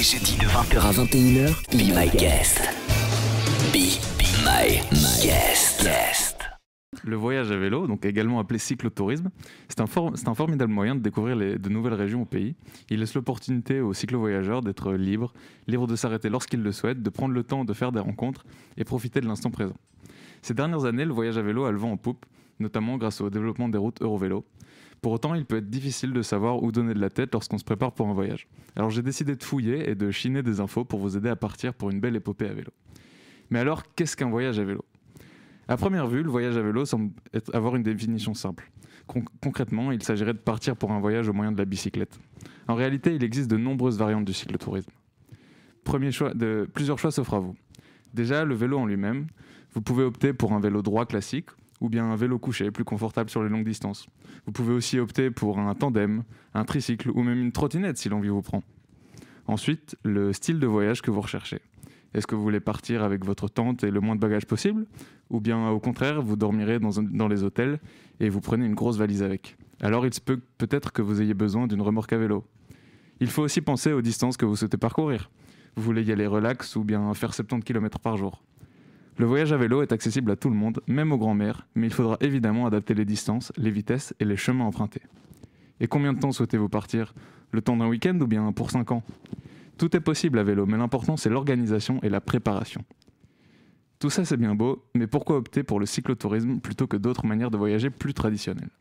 jeudis de 20h à 21h, Be My Guest. Be My Guest. Le voyage à vélo, donc également appelé cyclotourisme, c'est un formidable moyen de découvrir de nouvelles régions au pays. Il laisse l'opportunité aux cyclo-voyageurs d'être libres de s'arrêter lorsqu'ils le souhaitent, de prendre le temps de faire des rencontres et profiter de l'instant présent. Ces dernières années, le voyage à vélo a le vent en poupe, notamment grâce au développement des routes Eurovélo. Pour autant, il peut être difficile de savoir où donner de la tête lorsqu'on se prépare pour un voyage. Alors j'ai décidé de fouiller et de chiner des infos pour vous aider à partir pour une belle épopée à vélo. Mais alors, qu'est-ce qu'un voyage à vélo ? À première vue, le voyage à vélo semble avoir une définition simple. Concrètement, il s'agirait de partir pour un voyage au moyen de la bicyclette. En réalité, il existe de nombreuses variantes du cyclotourisme. Plusieurs choix s'offrent à vous. Déjà, le vélo en lui-même. Vous pouvez opter pour un vélo droit classique ou bien un vélo couché, plus confortable sur les longues distances. Vous pouvez aussi opter pour un tandem, un tricycle ou même une trottinette si l'envie vous prend. Ensuite, le style de voyage que vous recherchez. Est-ce que vous voulez partir avec votre tente et le moins de bagages possible ? Ou bien au contraire, vous dormirez dans les hôtels et vous prenez une grosse valise avec. Alors il se peut peut-être que vous ayez besoin d'une remorque à vélo. Il faut aussi penser aux distances que vous souhaitez parcourir. Vous voulez y aller relax ou bien faire 70 km par jour. Le voyage à vélo est accessible à tout le monde, même aux grands-mères, mais il faudra évidemment adapter les distances, les vitesses et les chemins empruntés. Et combien de temps souhaitez-vous partir ? Le temps d'un week-end ou bien pour 5 ans ? Tout est possible à vélo, mais l'important c'est l'organisation et la préparation. Tout ça c'est bien beau, mais pourquoi opter pour le cyclotourisme plutôt que d'autres manières de voyager plus traditionnelles ?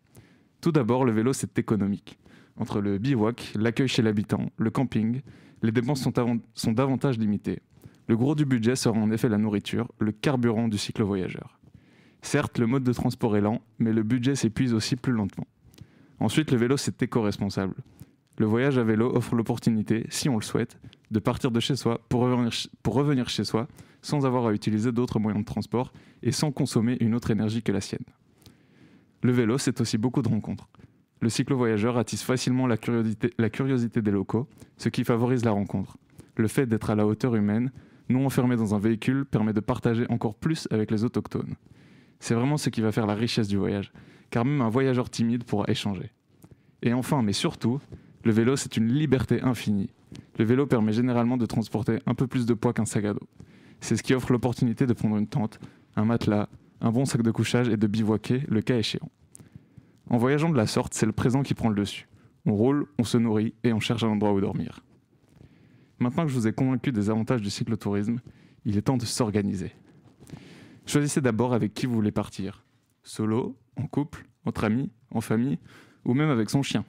Tout d'abord, le vélo c'est économique. Entre le bivouac, l'accueil chez l'habitant, le camping, les dépenses sont davantage limitées. Le gros du budget sera en effet la nourriture, le carburant du cyclo-voyageur. Certes, le mode de transport est lent, mais le budget s'épuise aussi plus lentement. Ensuite, le vélo c'est éco-responsable. Le voyage à vélo offre l'opportunité, si on le souhaite, de partir de chez soi pour revenir chez soi sans avoir à utiliser d'autres moyens de transport et sans consommer une autre énergie que la sienne. Le vélo, c'est aussi beaucoup de rencontres. Le cyclo-voyageur attise facilement la curiosité des locaux, ce qui favorise la rencontre. Le fait d'être à la hauteur humaine, non enfermé dans un véhicule, permet de partager encore plus avec les autochtones. C'est vraiment ce qui va faire la richesse du voyage, car même un voyageur timide pourra échanger. Et enfin, mais surtout, le vélo, c'est une liberté infinie. Le vélo permet généralement de transporter un peu plus de poids qu'un sac à dos. C'est ce qui offre l'opportunité de prendre une tente, un matelas, un bon sac de couchage et de bivouaquer, le cas échéant. En voyageant de la sorte, c'est le présent qui prend le dessus. On roule, on se nourrit et on cherche un endroit où dormir. Maintenant que je vous ai convaincu des avantages du cyclotourisme, il est temps de s'organiser. Choisissez d'abord avec qui vous voulez partir. Solo, en couple, entre amis, en famille ou même avec son chien.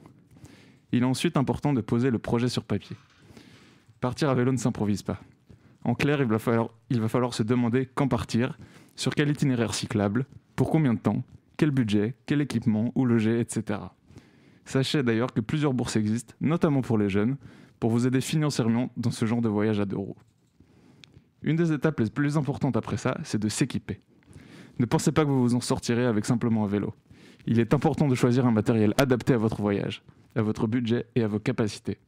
Il est ensuite important de poser le projet sur papier. Partir à vélo ne s'improvise pas. En clair, il va falloir se demander quand partir, sur quel itinéraire cyclable, pour combien de temps, quel budget, quel équipement, où loger, etc. Sachez d'ailleurs que plusieurs bourses existent, notamment pour les jeunes, pour vous aider financièrement dans ce genre de voyage à 2 roues. Une des étapes les plus importantes après ça, c'est de s'équiper. Ne pensez pas que vous vous en sortirez avec simplement un vélo. Il est important de choisir un matériel adapté à votre voyage, à votre budget et à vos capacités.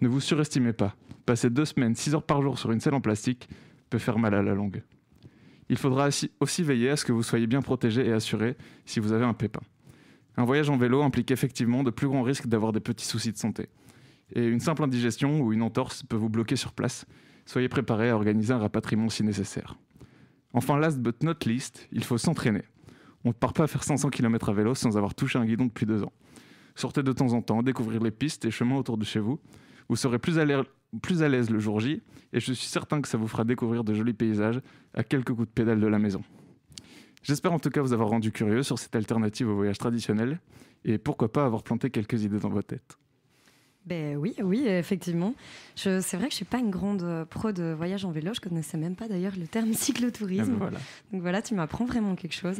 Ne vous surestimez pas. Passer 2 semaines, 6 heures par jour sur une selle en plastique peut faire mal à la longue. Il faudra aussi veiller à ce que vous soyez bien protégé et assuré si vous avez un pépin. Un voyage en vélo implique effectivement de plus grands risques d'avoir des petits soucis de santé. Et une simple indigestion ou une entorse peut vous bloquer sur place. Soyez préparé à organiser un rapatriement si nécessaire. Enfin, last but not least, il faut s'entraîner. On ne part pas faire 500 km à vélo sans avoir touché un guidon depuis 2 ans. Sortez de temps en temps, découvrir les pistes et chemins autour de chez vous. Vous serez plus à l'aise le jour J et je suis certain que ça vous fera découvrir de jolis paysages à quelques coups de pédale de la maison. J'espère en tout cas vous avoir rendu curieux sur cette alternative au voyage traditionnel et pourquoi pas avoir planté quelques idées dans votre tête. Ben oui, effectivement. C'est vrai que je suis pas une grande pro de voyage en vélo. Je connaissais même pas d'ailleurs le terme cyclotourisme. Voilà. Donc voilà, tu m'apprends vraiment quelque chose.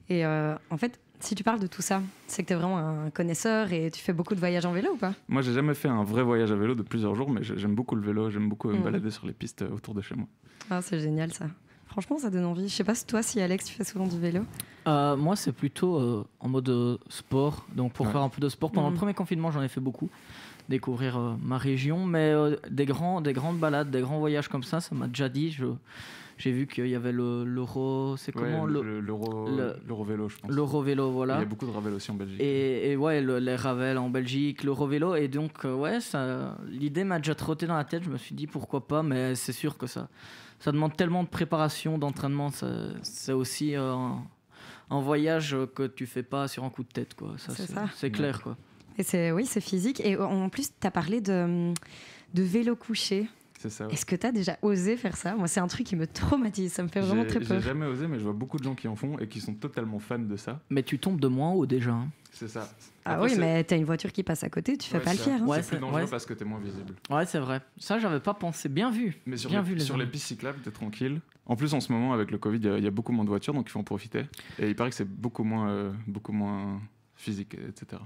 Et en fait, si tu parles de tout ça, c'est que tu es vraiment un connaisseur et tu fais beaucoup de voyages en vélo ou pas ? Moi, j'ai jamais fait un vrai voyage à vélo de plusieurs jours, mais j'aime beaucoup le vélo, j'aime beaucoup me balader sur les pistes autour de chez moi. Ah, c'est génial ça. Franchement, ça donne envie. Je sais pas si toi, Alex, tu fais souvent du vélo. Moi, c'est plutôt en mode sport. Donc, pour faire un peu de sport. Pendant le premier confinement, j'en ai fait beaucoup. Découvrir ma région. Mais des grandes balades, des grands voyages comme ça m'a déjà dit. J'ai vu qu'il y avait l'euro, c'est comment l'Eurovélo, je pense. L'Eurovélo, voilà. Il y a beaucoup de Ravel aussi en Belgique. Et ouais, les Ravel en Belgique, l'Eurovélo. Et donc, ouais, l'idée m'a déjà trotté dans la tête. Je me suis dit pourquoi pas, mais c'est sûr que ça demande tellement de préparation, d'entraînement. C'est aussi un voyage que tu fais pas sur un coup de tête, quoi. C'est clair, quoi. Et c'est physique. Et en plus, tu as parlé de vélo couché. C'est ça. Ouais. Est-ce que tu as déjà osé faire ça? Moi, c'est un truc qui me traumatise. Ça me fait vraiment très peur. J'ai jamais osé, mais je vois beaucoup de gens qui en font et qui sont totalement fans de ça. Mais tu tombes de moins haut déjà. Hein. C'est ça. Après, oui, mais t'as une voiture qui passe à côté, tu fais pas le fier. Hein. Ouais, c'est plus dangereux parce que t'es moins visible. Ouais, c'est vrai. Ça, j'avais pas pensé. Bien vu. Mais sur les pistes cyclables, t'es tranquille. En plus, en ce moment, avec le Covid, il y a beaucoup moins de voitures, donc il faut en profiter. Et il paraît que c'est beaucoup moins physique, etc.